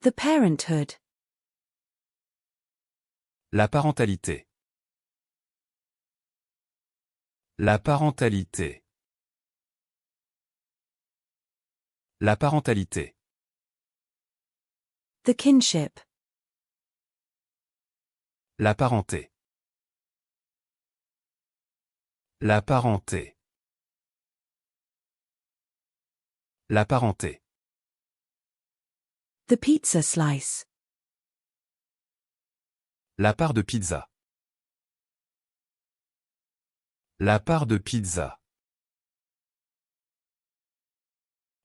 The parenthood. La parentalité. La parentalité. La parentalité. The kinship. La parenté. La parenté. La parenté. The pizza slice. La part de pizza. La part de pizza.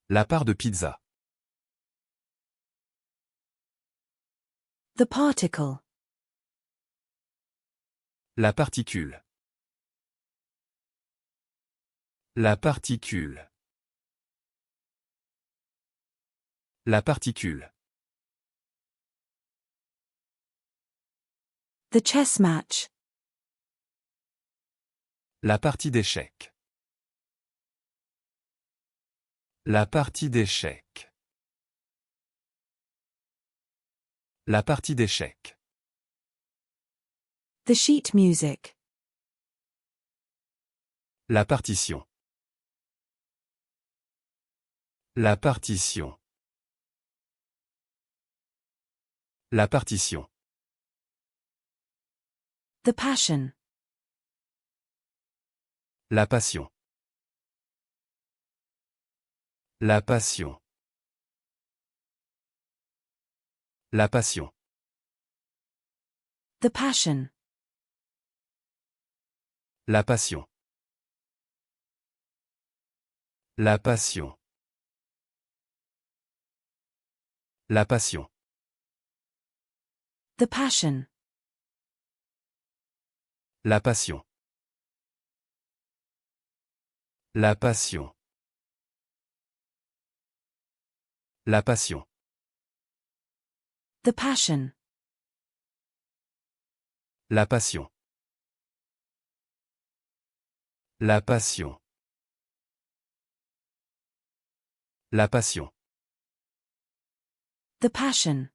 La part de pizza. The particle. La particule. La particule. La particule. The chess match. La partie d'échecs. La partie d'échecs. La partie d'échecs. The sheet music. La partition. La partition. La partition. The passion. La passion. La passion. La passion. The passion. La passion. La passion. La passion. The passion. La passion. La passion. La passion. The passion. La passion. La passion. La passion. The passion.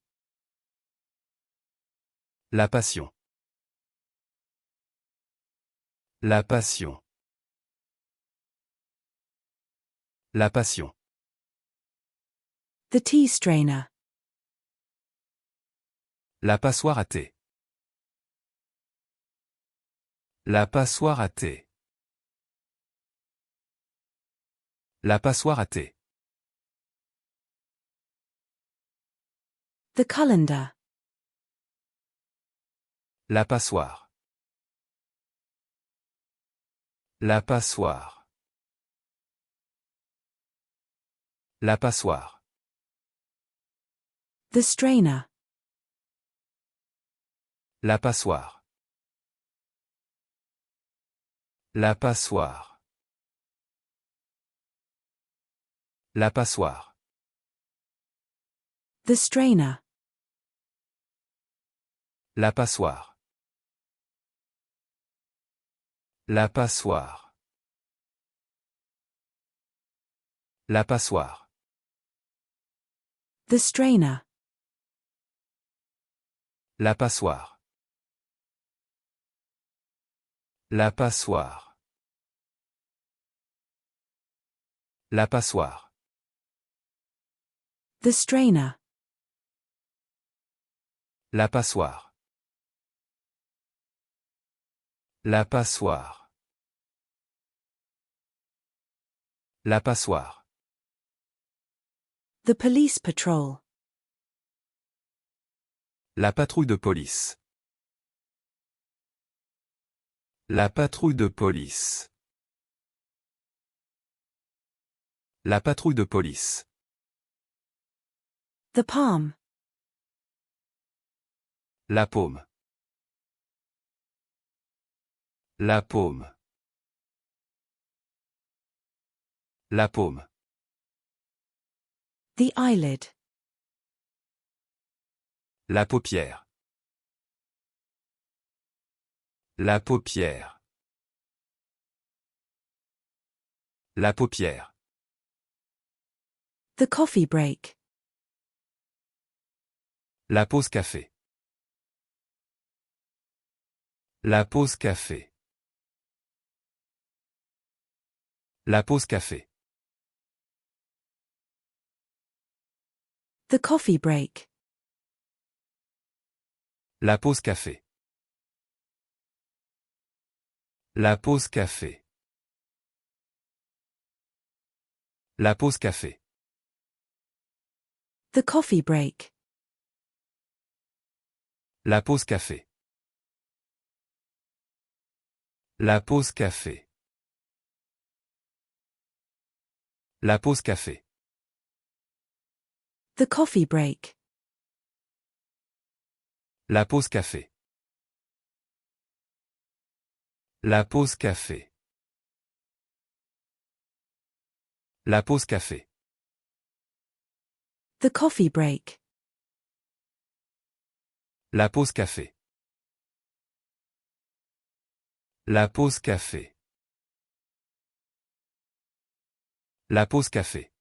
La passion. La passion. La passion. The tea strainer. La passoire à thé. La passoire à thé. La passoire à thé. The colander. La passoire. La passoire. La passoire. The strainer. La passoire. La passoire. La passoire. The strainer. La passoire. La passoire. La passoire. The strainer. La passoire. La passoire. La passoire. The strainer. La passoire. La passoire. La passoire. The police patrol. La patrouille de police. La patrouille de police. La patrouille de police. The palm. La paume. La paume. La paume. The eyelid. La paupière. La paupière. La paupière. The coffee break. La pause café. La pause café. La pause café. The coffee break. La pause café. La pause café. La pause café. The coffee break. La pause café. La pause café. La pause café. The coffee break. La pause café. La pause café. La pause café. The coffee break. La pause café. La pause café. La pause café.